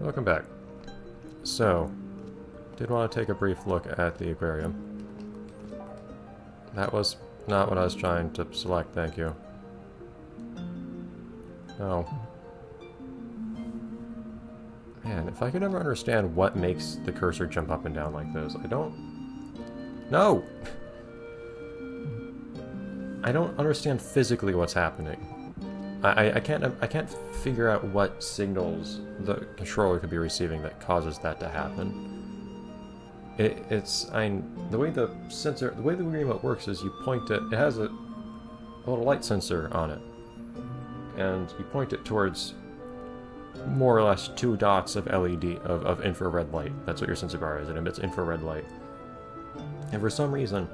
Welcome back. So, did want to take a brief look at the aquarium. That was not what I was trying to select, thank you. No. Man, if I could ever understand what makes the cursor jump up and down like this, I don't... No! I don't understand physically what's happening. I can't figure out what signals the controller could be receiving that causes that to happen. The way the remote works is you point it. It has a little light sensor on it, and you point it towards more or less 2 dots of LED of infrared light. That's what your sensor bar is. It emits infrared light, and for some reason,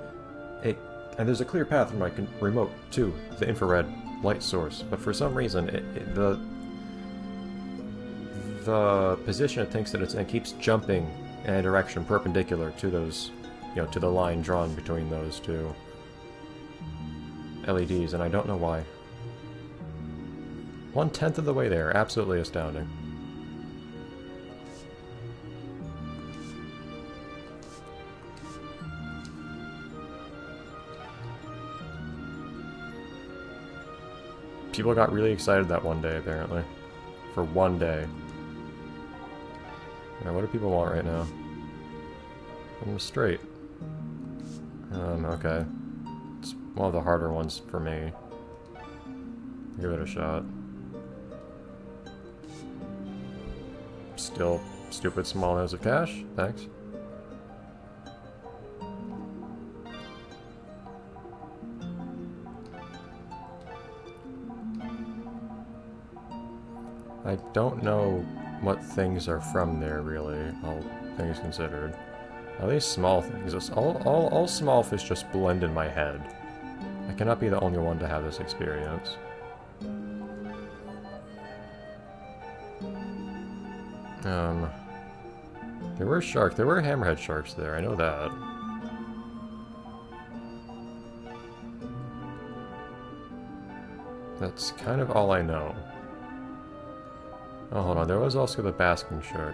and there's a clear path from my remote to the infrared light source, but for some reason the position it thinks that it's in keeps jumping in a direction perpendicular to those, to the line drawn between those two LEDs, and I don't know why. 1/10 of the way there, absolutely astounding. People got really excited that one day, apparently. For one day. Now, what do people want right now? I'm straight. Okay. It's one of the harder ones for me. Give it a shot. Still stupid small amounts of cash? Thanks. I don't know what things are from there, really, all things considered. At least small things. All small fish just blend in my head. I cannot be the only one to have this experience. There were hammerhead sharks there, I know that. That's kind of all I know. Oh, hold on, there was also the basking shark.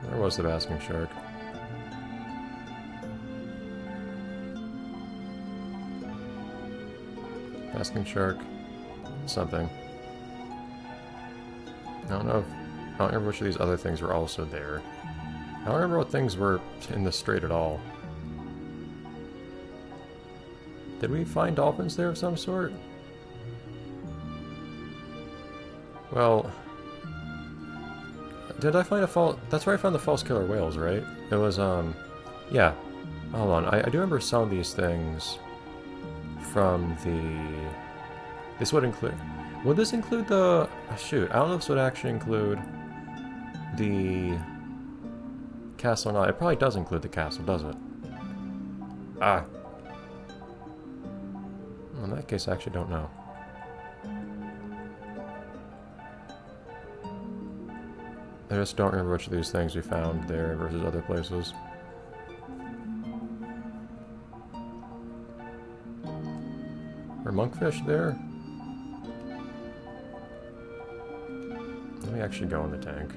Where was the basking shark? Basking shark. Something. I don't remember which of these other things were also there. I don't remember what things were in the strait at all. Did we find dolphins there of some sort? Well, did I find a false... That's where I found the false killer whales, right? It was, yeah. Hold on, I do remember some of these things from the... This would include... Would this include the... Shoot, I don't know if this would actually include the castle or not. It probably does include the castle, does it? Ah. In that case, I actually don't know. I just don't remember which of these things we found there versus other places. Are monkfish there? Let me actually go in the tank.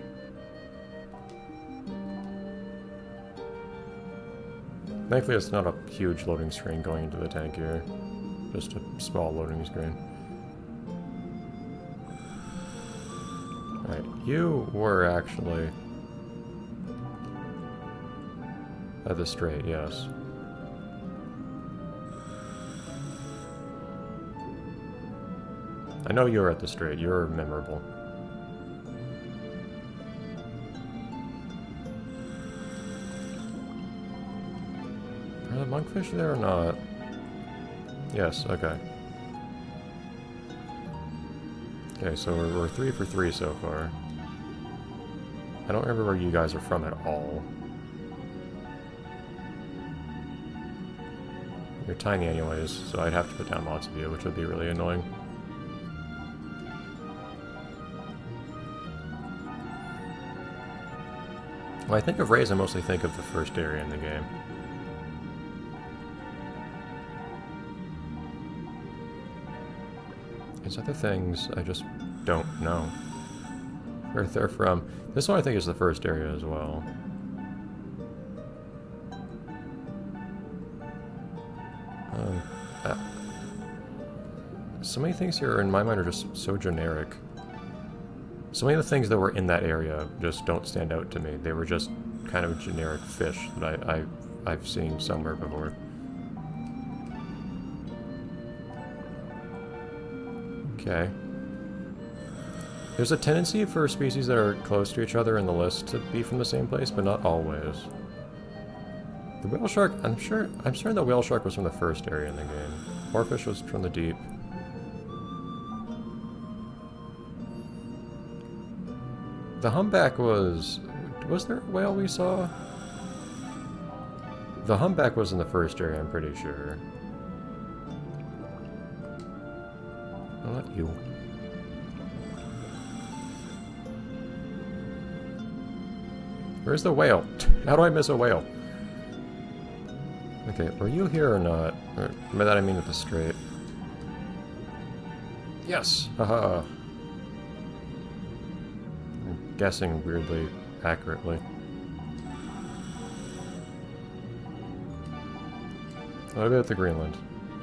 Thankfully it's not a huge loading screen going into the tank here. Just a small loading screen. Alright, you were actually at the strait, yes. I know you were at the strait, you're memorable. Are the monkfish there or not? Yes, okay. Okay, so we're 3 for 3 so far. I don't remember where you guys are from at all. You're tiny anyways, so I'd have to put down lots of you, which would be really annoying. When I think of rays, I mostly think of the first area in the game. These other things, I just don't know where they're from. This one I think is the first area as well. So many things here in my mind are just so generic. So many of the things that were in that area just don't stand out to me. They were just kind of generic fish that I've seen somewhere before. Okay. There's a tendency for species that are close to each other in the list to be from the same place, but not always. The whale shark, I'm certain the whale shark was from the first area in the game. Oarfish was from the deep. The humpback was there a whale we saw? The humpback was in the first area, I'm pretty sure. Not you. Where's the whale? How do I miss a whale? Okay, were you here or not? Or, by that I mean at the strait. Yes! Haha. I'm guessing weirdly accurately. What about the Greenland?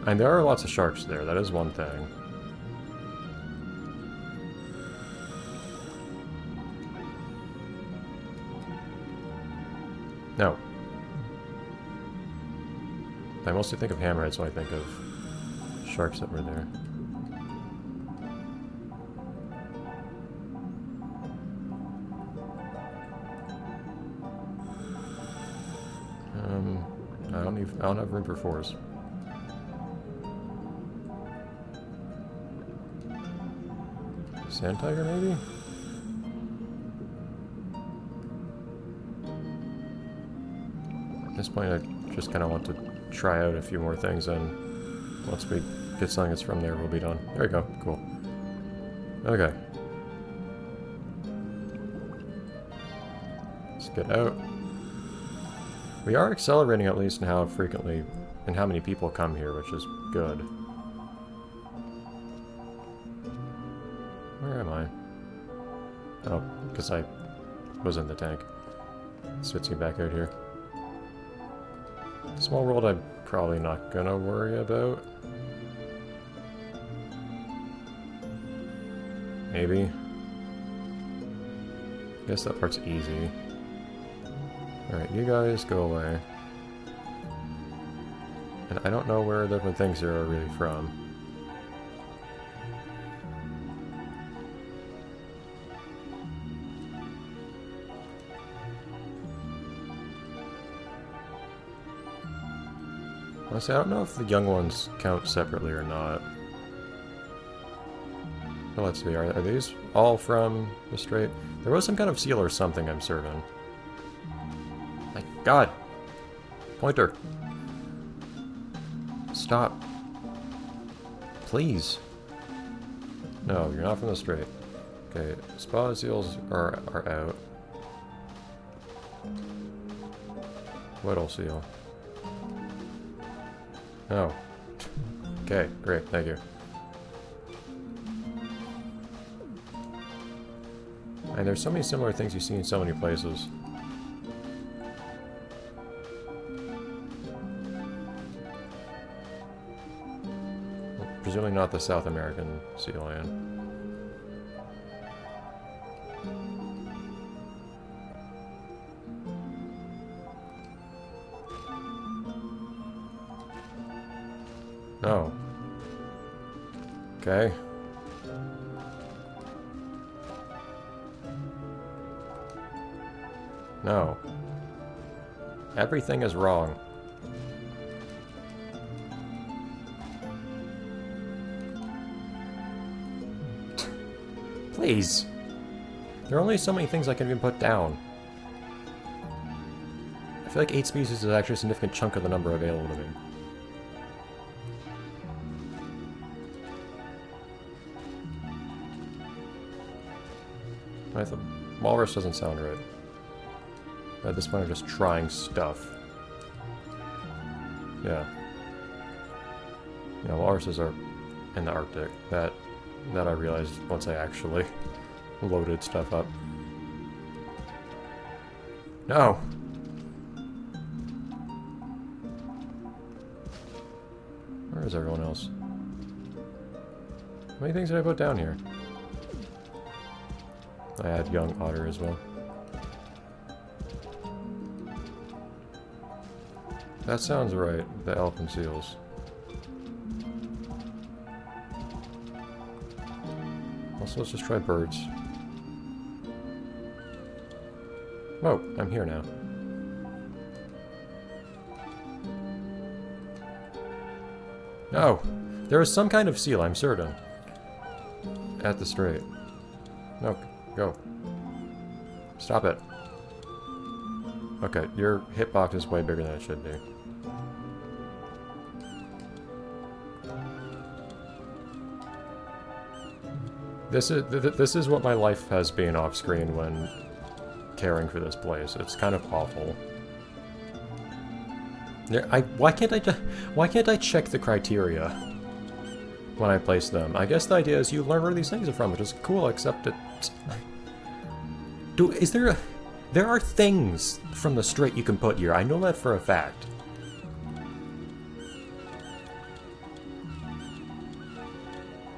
And there are lots of sharks there, that is one thing. No. I mostly think of hammerheads when I think of sharks that were there. I don't have room for fours. Sand tiger, maybe? At this point, I just kind of want to try out a few more things, and once we get something that's from there, we'll be done. There we go. Cool. Okay. Let's get out. We are accelerating at least in how frequently and how many people come here, which is good. Where am I? Oh, because I was in the tank. Switching back out here. Small world I'm probably not gonna worry about. Maybe. I guess that part's easy. Alright, you guys go away. And I don't know where the different things here are really from. Honestly, I don't know if the young ones count separately or not. But let's see, are these all from the strait? There was some kind of seal or something, I'm certain. My god! Pointer! Stop. Please. No, you're not from the strait. Okay, spotted seals are out. Whittle seal. Oh. Okay, great, thank you. And there's so many similar things you see in so many places. Well, presumably not the South American sea lion. No. Okay. No. Everything is wrong. Please. There are only so many things I can even put down. I feel like 8 species is actually a significant chunk of the number available to me. I thought walrus doesn't sound right. At this point, I'm just trying stuff. Yeah. Yeah, walruses are in the Arctic. That that I realized once I actually loaded stuff up. No! Where is everyone else? How many things did I put down here? I had young otter as well. That sounds right, the elfin seals. Also, let's just try birds. Oh, I'm here now. No! There is some kind of seal, I'm certain. At the strait. No, go. Stop it. Okay, your hitbox is way bigger than it should be. This is what my life has been off screen when caring for this place. It's kind of awful. Why can't I check the criteria when I place them? I guess the idea is you learn where these things are from, which is cool, except it's... There are things from the strait you can put here. I know that for a fact.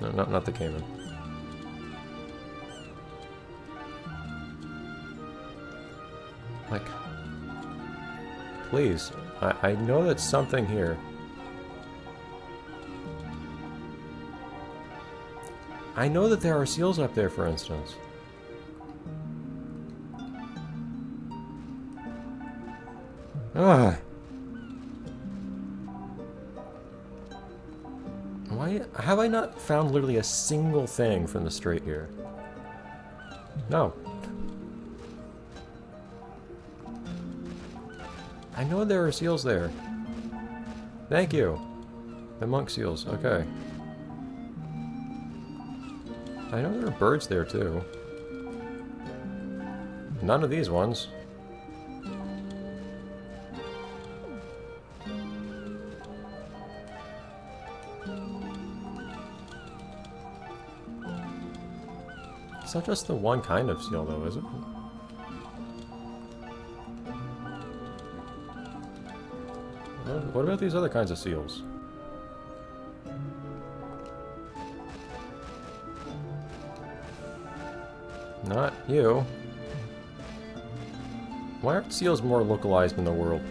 No, not the caiman. Like, please. I know that's something here. I know that there are seals up there, for instance. Ugh. Why have I not found literally a single thing from the strait here? No. I know there are seals there. Thank you. The monk seals, okay. I know there are birds there too. None of these ones. It's not just the one kind of seal though, is it? What about these other kinds of seals? Not you. Why aren't seals more localized in the world?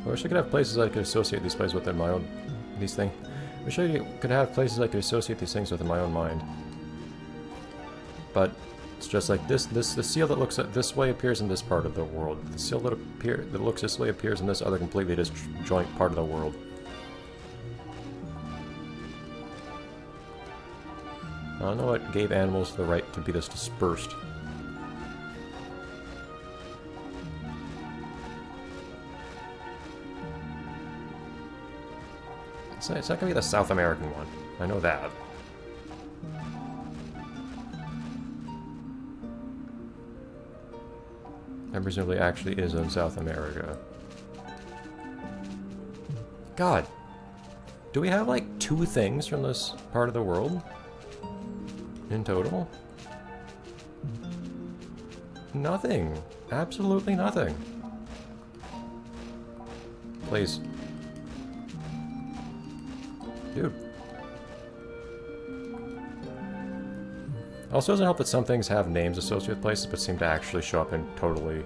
I wish I could have places I could associate these places with in my own... these things. I wish I could have places I could associate these things with in my own mind. But it's just like the seal that looks at this way appears in this part of the world. The seal that looks this way appears in this other completely disjoint part of the world. I don't know what gave animals the right to be this dispersed. It's not gonna be the South American one. I know that. And presumably actually is in South America. God. Do we have like 2 things from this part of the world? In total? Nothing. Absolutely nothing. Please. Dude. Also doesn't help that some things have names associated with places, but seem to actually show up in totally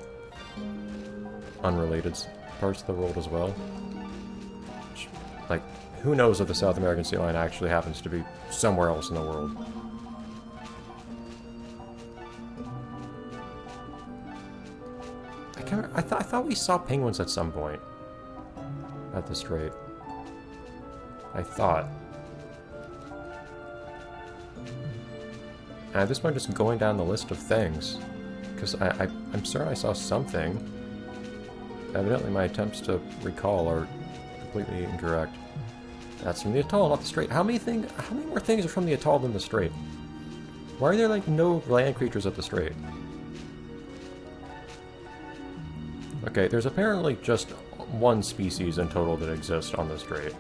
unrelated parts of the world as well. Which, like, who knows if the South American sea lion actually happens to be somewhere else in the world. I thought we saw penguins at some point. At the strait. I thought. And at this point, just going down the list of things. Because I'm certain I saw something. Evidently my attempts to recall are completely incorrect. That's from the atoll, not the strait. How many more things are from the atoll than the strait? Why are there like no land creatures at the strait? Okay, there's apparently just one species in total that exists on the strait.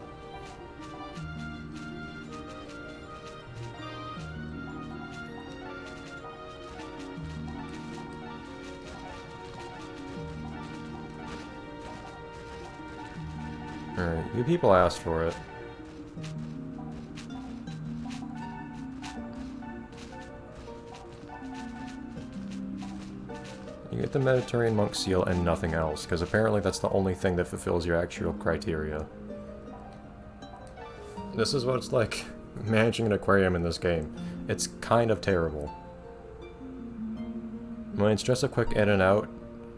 Alright, you people asked for it. You get the Mediterranean monk seal and nothing else, because apparently that's the only thing that fulfills your actual criteria. This is what it's like managing an aquarium in this game. It's kind of terrible. When it's just a quick in and out,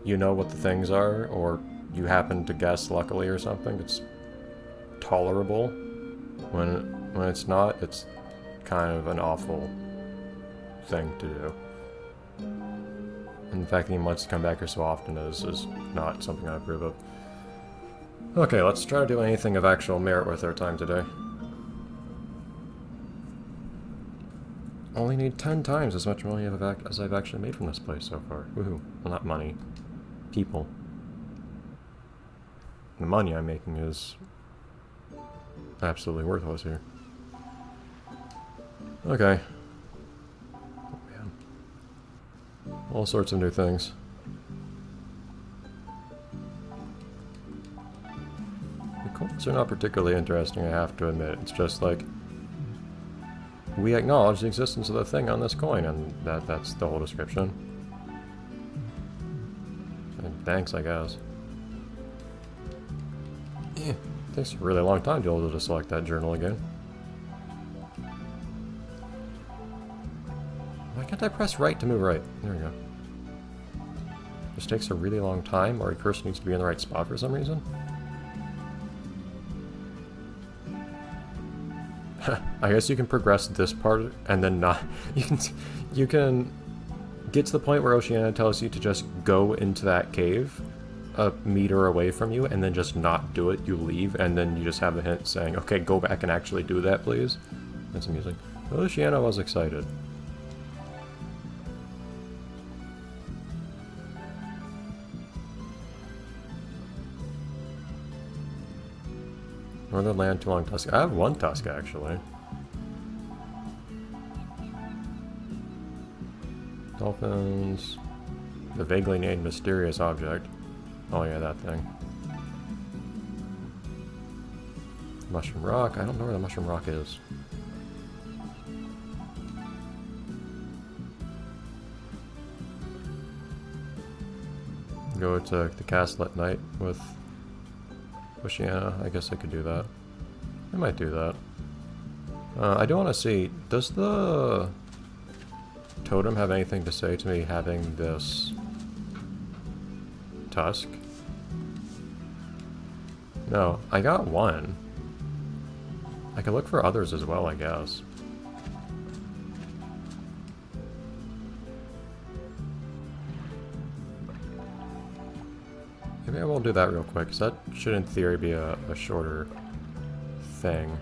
you know what the things are, or you happen to guess luckily or something, it's tolerable. When it's not, it's kind of an awful thing to do. And the fact that he wants to come back here so often is not something I approve of. Okay, let's try to do anything of actual merit worth our time today. Only need 10 times as much money as I've actually made from this place so far. Woohoo. Well, not money. People. The money I'm making is absolutely worthless here. Okay. Oh, man. All sorts of new things. The coins are not particularly interesting, I have to admit. It's just like, we acknowledge the existence of the thing on this coin, and that's the whole description. And thanks, I guess. Yeah, takes a really long time to be able to select that journal again. Why can't I press right to move right? There we go. This takes a really long time, or your cursor needs to be in the right spot for some reason. I guess you can progress this part and then not. You can get to the point where Oceania tells you to just go into that cave a meter away from you and then just not do it. You leave and then you just have the hint saying, okay, go back and actually do that, please. That's amusing. Oceania was excited. Northern land, too long tusk. I have one tusk, actually. Dolphins. The vaguely named mysterious object. Oh yeah, that thing. Mushroom rock. I don't know where the mushroom rock is. Go to the castle at night with Oceania. I guess I could do that. I might do that. I do want to see, does the totem have anything to say to me having this tusk? No, I got one. I could look for others as well, I guess. Maybe I will do that real quick, because that should in theory be a shorter thing.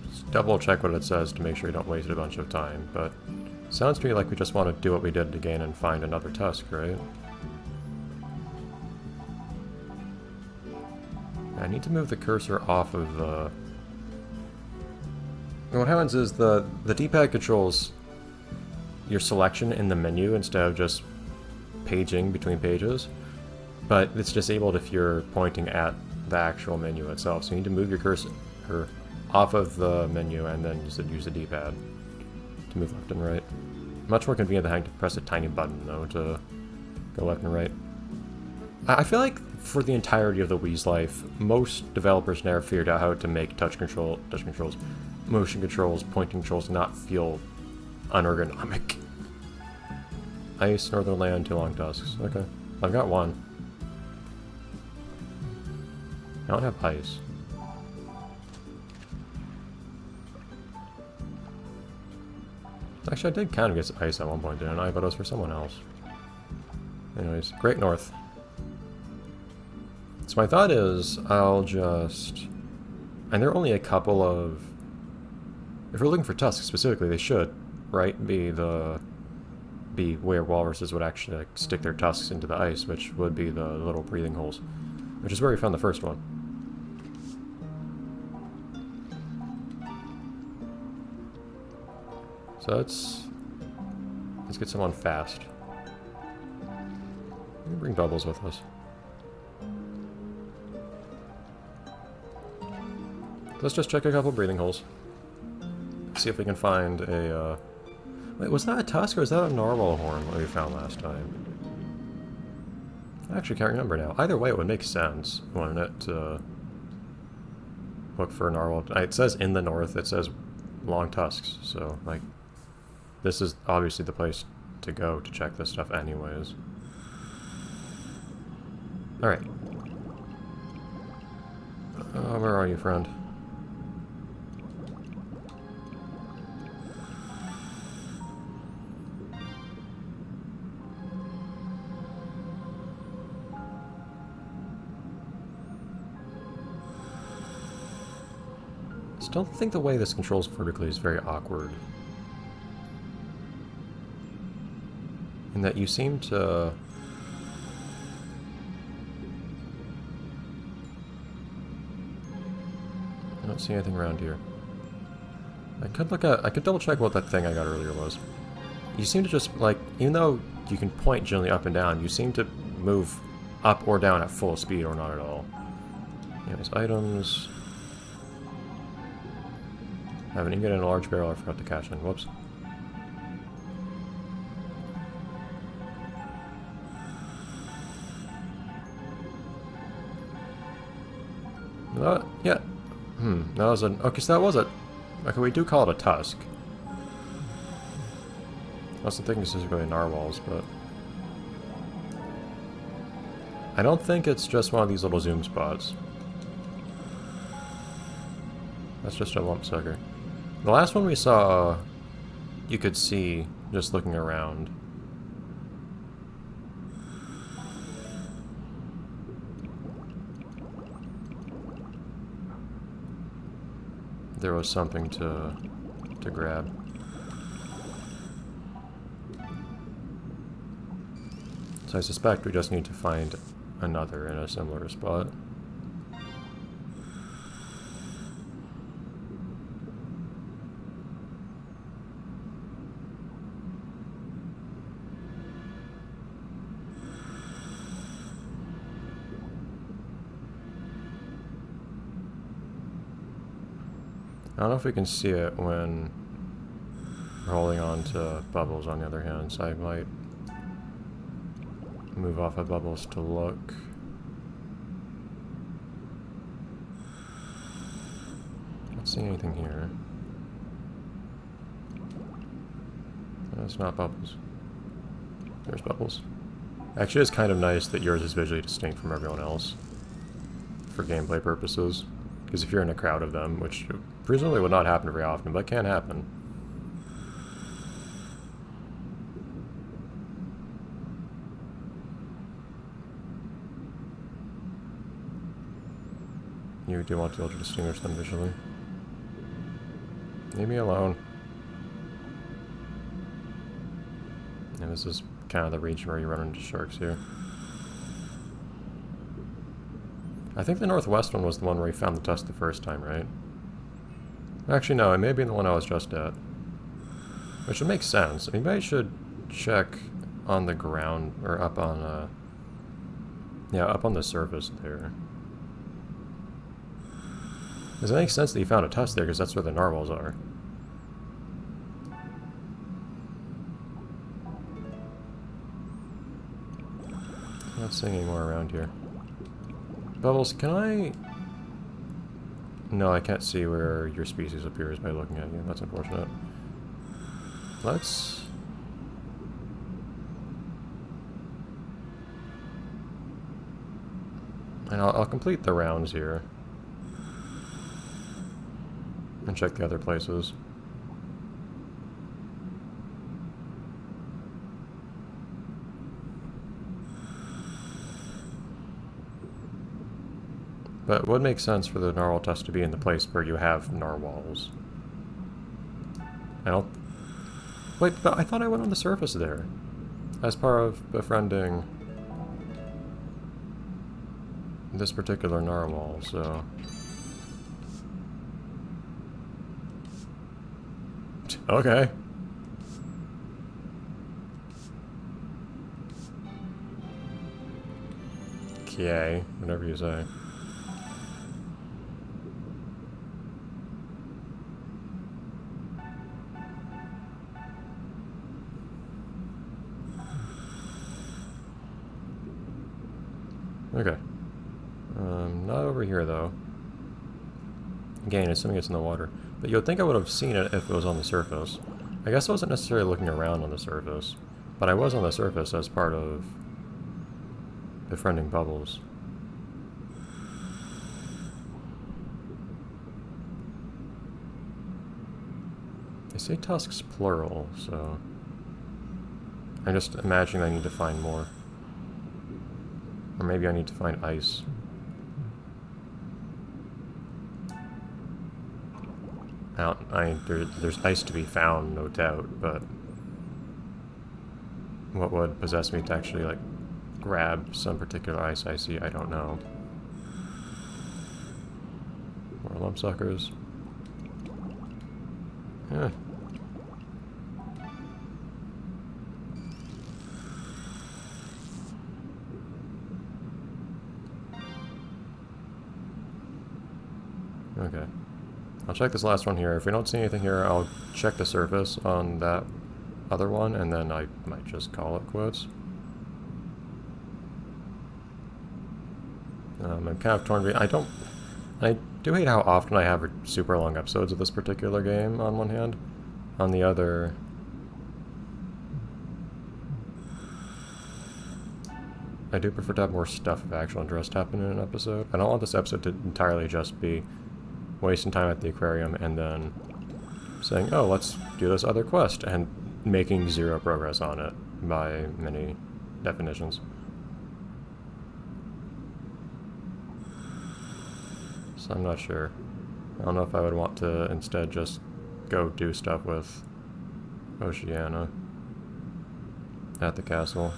Just double check what it says to make sure you don't waste a bunch of time, but sounds to me like we just want to do what we did again and find another tusk, right? I need to move the cursor off of the... And what happens is the D-pad controls your selection in the menu instead of just paging between pages, but it's disabled if you're pointing at the actual menu itself, so you need to move your cursor off of the menu and then use the D-pad to move left and right. Much more convenient than having to press a tiny button, though, to go left and right. I feel like for the entirety of the Wii's life, most developers never figured out how to make touch controls, motion controls, pointing controls not feel unergonomic. Ice, Northern Land, too long tusks. Okay. I've got one. I don't have ice. Actually, I did kind of get ice at one point, didn't I? But it was for someone else. Anyways, Great North. So my thought is, I'll just... And there are only a couple of... If we're looking for tusks specifically, they should, right, be where walruses would actually like, stick their tusks into the ice, which would be the little breathing holes, which is where we found the first one. So let's get someone fast. We can bring Bubbles with us. Let's just check a couple breathing holes. See if we can find a, Wait, was that a Tusk or was that a narwhal horn that we found last time? I actually can't remember now. Either way, it would make sense, wouldn't it, to look for a narwhal. It says in the north, it says long tusks, so, like, this is obviously the place to go to check this stuff anyways. Alright. Where are you, friend? Still think the way this controls vertically is very awkward. In that you seem to... I don't see anything around here. I could double check what that thing I got earlier was. You seem to just, like, even though you can point generally up and down, you seem to move up or down at full speed or not at all. Anyways, items... I haven't even gotten a large barrel I forgot to cash in. Whoops. Yeah. That was an... Okay, so that was a... Okay, we do call it a tusk. I wasn't thinking specifically narwhals, but... I don't think it's just one of these little zoom spots. That's just a lump sucker. The last one we saw, you could see just looking around. There was something to grab. So I suspect we just need to find another in a similar spot. I don't know if we can see it when we're holding on to Bubbles on the other hand, so I might move off of Bubbles to look. Not seeing anything here. That's not Bubbles. There's Bubbles. Actually, it's kind of nice that yours is visually distinct from everyone else for gameplay purposes. Because if you're in a crowd of them, which presumably would not happen very often, but can happen. You do want to be able to distinguish them visually. Leave me alone. And this is kind of the region where you run into sharks here. I think the northwest one was the one where we found the tusk the first time, right? Actually, no, it may be the one I was just at. Which would make sense. Maybe I should check on the ground, or up on, yeah, up on the surface there. Does it make sense that you found a tusk there, because that's where the narwhals are? Not seeing any more around here. Bubbles, can I... No, I can't see where your species appears by looking at you. That's unfortunate. Let's... And I'll complete the rounds here. And check the other places. But it would make sense for the narwhal tusk to be in the place where you have narwhals. I don't... Wait, but I thought I went on the surface there. As part of befriending this particular narwhal, so... Okay. Okay, whatever you say. Okay. Not over here, though. Again, assuming it's in the water. But you would think I would have seen it if it was on the surface. I guess I wasn't necessarily looking around on the surface, but I was on the surface as part of befriending Bubbles. They say Tusks plural, so I'm just imagining I need to find more. Or maybe I need to find ice. There's ice to be found, no doubt, but what would possess me to actually, like, grab some particular ice I see, I don't know. More lump suckers. Yeah. Okay. I'll check this last one here. If we don't see anything here, I'll check the surface on that other one, and then I might just call it quits. I'm kind of torn. I do hate how often I have super long episodes of this particular game on one hand. On the other, I do prefer to have more stuff of actual interest happen in an episode. I don't want this episode to entirely just be wasting time at the aquarium and then saying, oh, let's do this other quest, and making zero progress on it by many definitions. So I'm not sure. I don't know if I would want to instead just go do stuff with Oceana at the castle.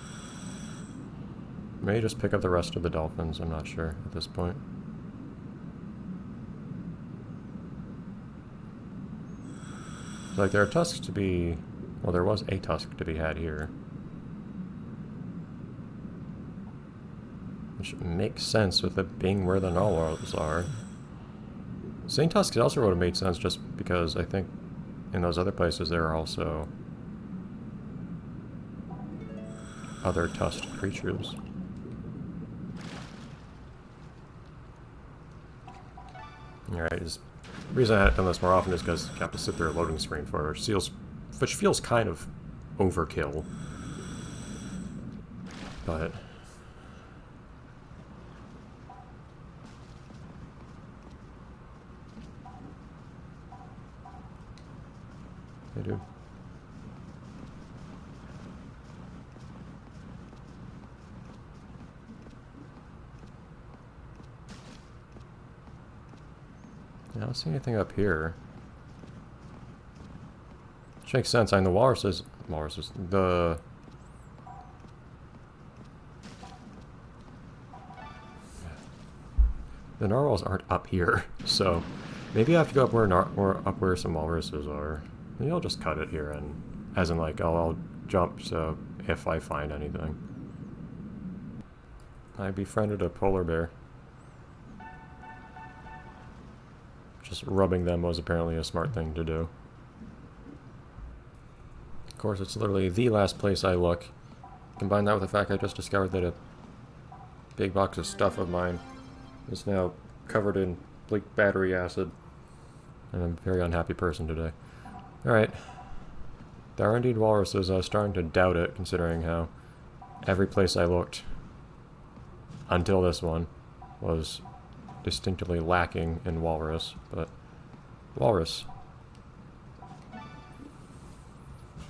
Maybe just pick up the rest of the dolphins, I'm not sure at this point. Like, there are tusks to be... Well, there was a tusk to be had here. Which makes sense with it being where the narwhals are. Saying tusks also would have made sense just because I think in those other places there are also other tusked creatures. Alright, the reason I haven't done this more often is because you have to sit through a loading screen for seals, which feels kind of overkill. But hey, dude. I don't see anything up here. Which makes sense. I mean, the walruses, the narwhals aren't up here, so maybe I have to go up where some walruses are. Maybe I'll just cut it here, and as in like I'll jump so if I find anything. I befriended a polar bear. Just rubbing them was apparently a smart thing to do. Of course, it's literally the last place I look. Combine that with the fact I just discovered that a big box of stuff of mine is now covered in bleak battery acid. And I'm a very unhappy person today. Alright. There are indeed walruses. I was starting to doubt it, considering how every place I looked until this one was distinctly lacking in walrus, but walrus.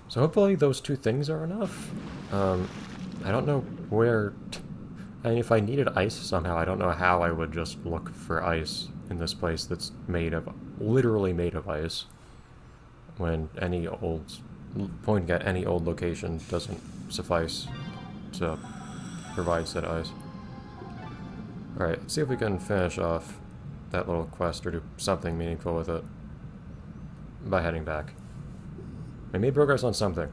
So hopefully those two things are enough. I don't know where... I mean, if I needed ice somehow, I don't know how I would just look for ice in this place that's made of... literally made of ice. When any old... pointing at any old location doesn't suffice to provide said ice. Alright, let's see if we can finish off that little quest or do something meaningful with it by heading back. I made progress on something.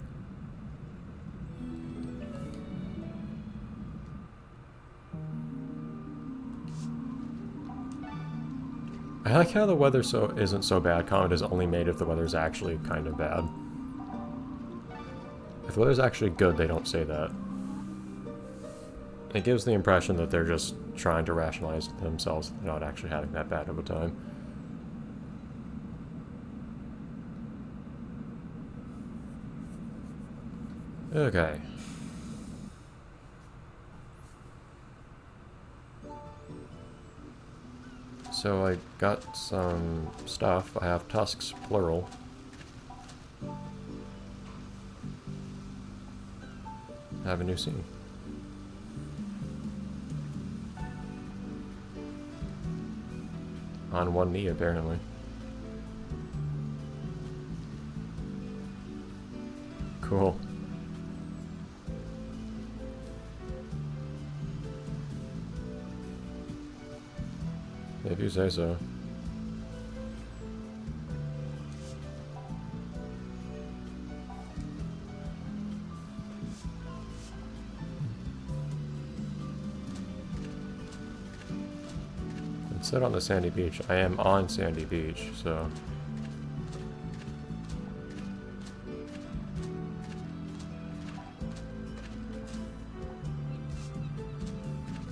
I like how the weather isn't so bad. Comment is only made if the weather's actually kind of bad. If the weather's actually good, they don't say that. It gives the impression that they're just trying to rationalize to themselves not actually having that bad of a time. Okay. So I got some stuff. I have tusks, plural. I have a new scene. On one knee, apparently. Cool. If you say so. It said on the sandy beach. I am on sandy beach, so...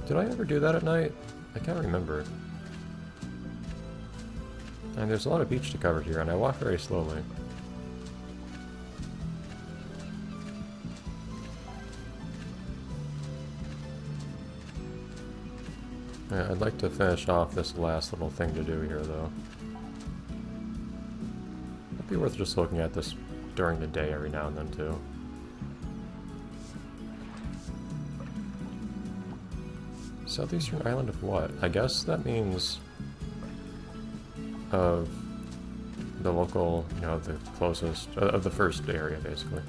Did I ever do that at night? I can't remember. And there's a lot of beach to cover here, and I walk very slowly. Yeah, I'd like to finish off this last little thing to do here, though. It'd be worth just looking at this during the day every now and then, too. Southeastern island of what? I guess that means... of the local, you know, the closest, of the first area, basically.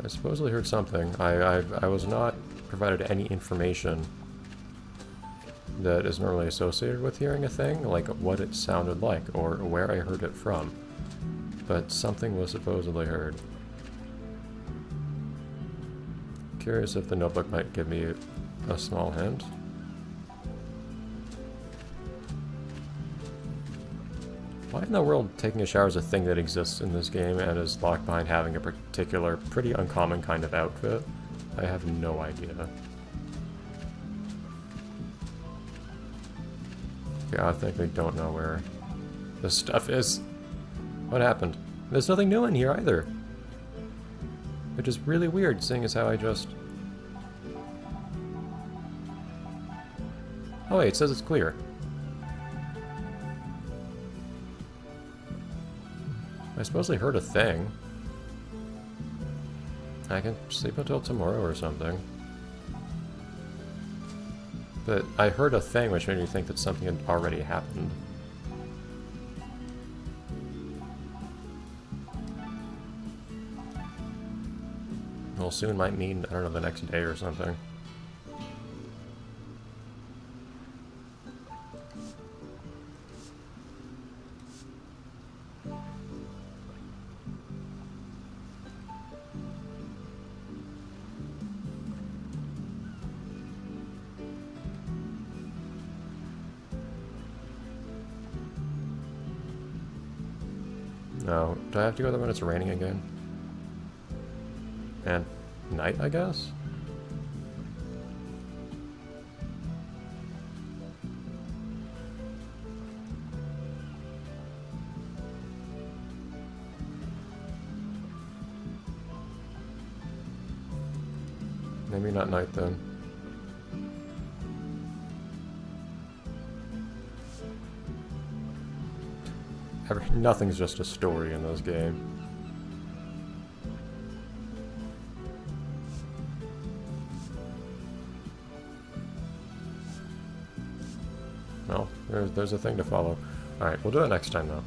I supposedly heard something. I was not provided any information that is normally associated with hearing a thing, like what it sounded like, or where I heard it from. But something was supposedly heard. Curious if the notebook might give me a small hint. Why in the world taking a shower is a thing that exists in this game and is locked behind having a particular, pretty uncommon kind of outfit? I have no idea. Okay, I think we don't know where this stuff is. What happened? There's nothing new in here either. Which is really weird, seeing as how I just... Oh wait, it says it's clear. I supposedly heard a thing. I can sleep until tomorrow or something. But I heard a thing which made me think that something had already happened. Well, soon might mean, I don't know, the next day or something. No. Do I have to go there when it's raining again? And night, I guess? Maybe not night then. Nothing's just a story in this game. Well, there's a thing to follow. Alright, we'll do it next time, though.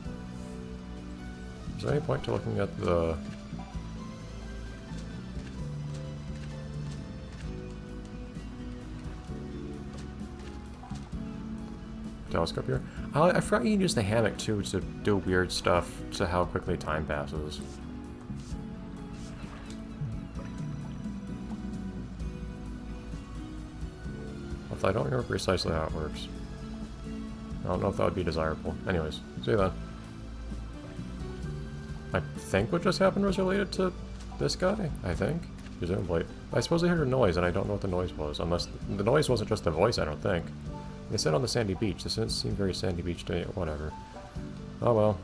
Is there any point to looking at the... telescope here? I forgot you can use the hammock, too, to do weird stuff to how quickly time passes. Although I don't remember precisely how it works. I don't know if that would be desirable. Anyways, see you then. I think what just happened was related to this guy, I think. Presumably. I suppose I heard a noise, and I don't know what the noise was. Unless the noise wasn't just the voice, I don't think. They said on the sandy beach. This didn't seem very sandy beach to me. Whatever. Oh well.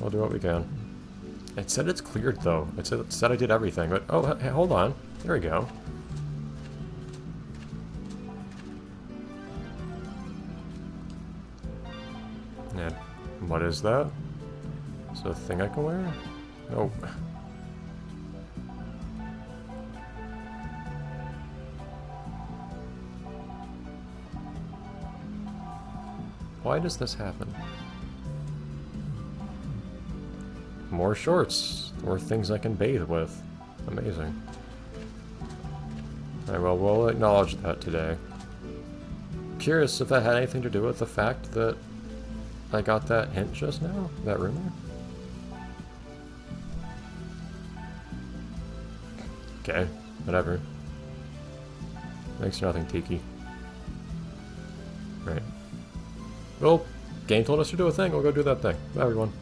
We'll do what we can. It said it's cleared, though. It said I did everything, but... Oh, hey, hold on. There we go. And what is that? Is it a thing I can wear? Nope. Why does this happen? More shorts, or things I can bathe with. Amazing. Alright, well, we'll acknowledge that today. Curious if that had anything to do with the fact that I got that hint just now? That rumor? Okay, whatever. Thanks for nothing, Tiki. Right. Well, game told us to do a thing, we'll go do that thing. Bye, everyone.